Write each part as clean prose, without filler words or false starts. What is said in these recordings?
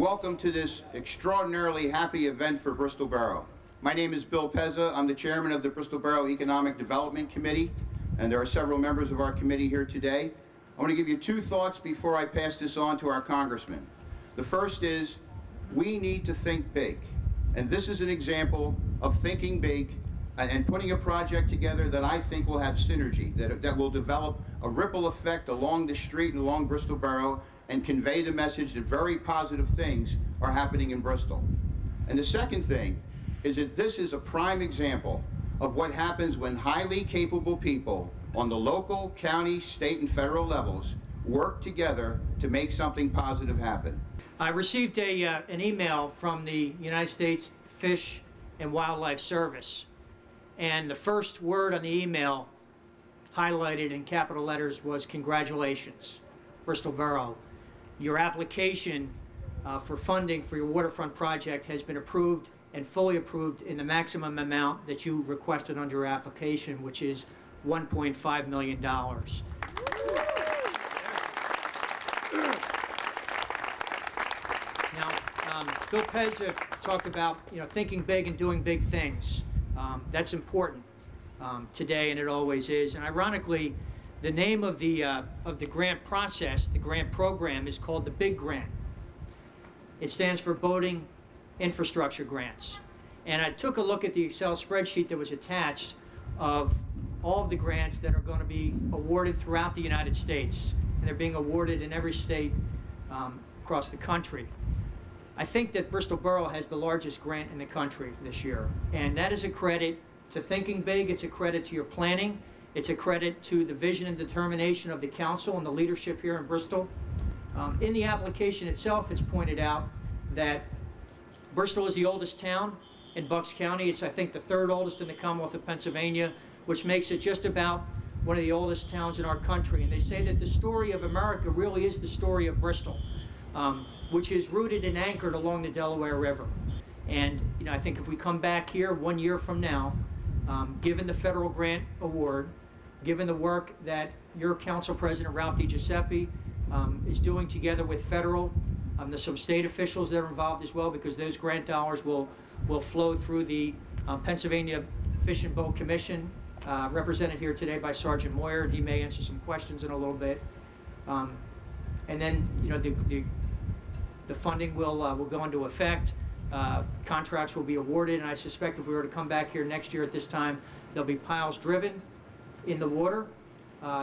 welcome to this extraordinarily happy event for Bristol Borough. My name is Bill Pezza. I'm the chairman of the Bristol Borough Economic Development Committee, and there are several members of our committee here today. I want to give you two thoughts before I pass this on to our congressman. The first is, we need to think big. And this is an example of thinking big and putting a project together that I think will have synergy, that will develop a ripple effect along the street and along Bristol Borough and convey the message that very positive things are happening in Bristol. And the second thing is that this is a prime example of what happens when highly capable people on the local, county, state, and federal levels work together to make something positive happen. I received an email from the United States Fish and Wildlife Service, and the first word on the email, highlighted in capital letters, was congratulations, Bristol Borough. Your application for funding for your waterfront project has been approved and fully approved in the maximum amount that you requested under your application, which is $1.5 million. Now, Bill Pezza talked about thinking big and doing big things. That's important today, and it always is. And ironically, the name of the grant process, the grant program, is called the BIG Grant. It stands for Boating Infrastructure Grants. And I took a look at the Excel spreadsheet that was attached of all of the grants that are going to be awarded throughout the United States. And they're being awarded in every state across the country. I think that Bristol Borough has the largest grant in the country this year. And that is a credit to thinking big. It's a credit to your planning. It's a credit to the vision and determination of the council and the leadership here in Bristol. In the application itself, it's pointed out that Bristol is the oldest town in Bucks County. It's, I think, the third oldest in the Commonwealth of Pennsylvania, which makes it just about one of the oldest towns in our country. And they say that the story of America really is the story of Bristol, which is rooted and anchored along the Delaware River. And I think if we come back here 1 year from now, given the federal grant award, given the work that your council president, Ralph DiGiuseppe, is doing together with federal, there's some state officials that are involved as well, because those grant dollars will flow through the Pennsylvania Fish and Boat Commission, represented here today by Sergeant Moyer, and he may answer some questions in a little bit. And then the funding will go into effect. Contracts will be awarded, and I suspect if we were to come back here next year at this time, there'll be piles driven in the water.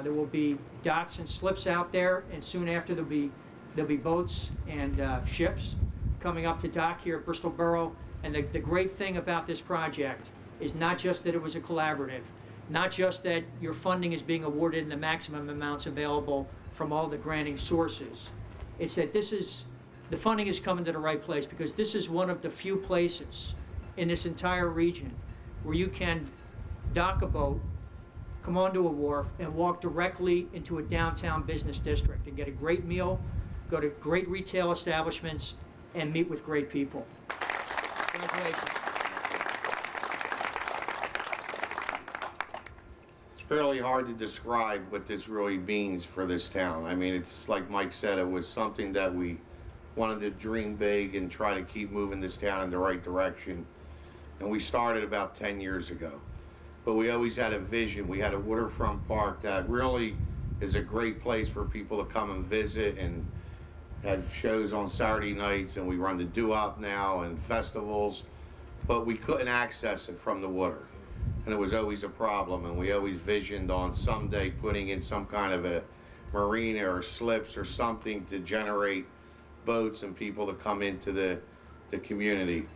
There will be docks and slips out there, and soon after there'll be boats and ships coming up to dock here at Bristol Borough. And the great thing about this project is not just that it was a collaborative, not just that your funding is being awarded in the maximum amounts available from all the granting sources. It's that the funding is coming to the right place, because this is one of the few places in this entire region where you can dock a boat, come onto a wharf, and walk directly into a downtown business district and get a great meal, go to great retail establishments, and meet with great people. Congratulations. It's fairly hard to describe what this really means for this town. I mean, it's like Mike said, it was something that we wanted to dream big and try to keep moving this town in the right direction. And we started about 10 years ago. But we always had a vision. We had a waterfront park that really is a great place for people to come and visit, and have shows on Saturday nights, and we run the doo-wop now and festivals, but we couldn't access it from the water. And it was always a problem, and we always visioned on someday putting in some kind of a marina or slips or something to generate boats and people to come into the community.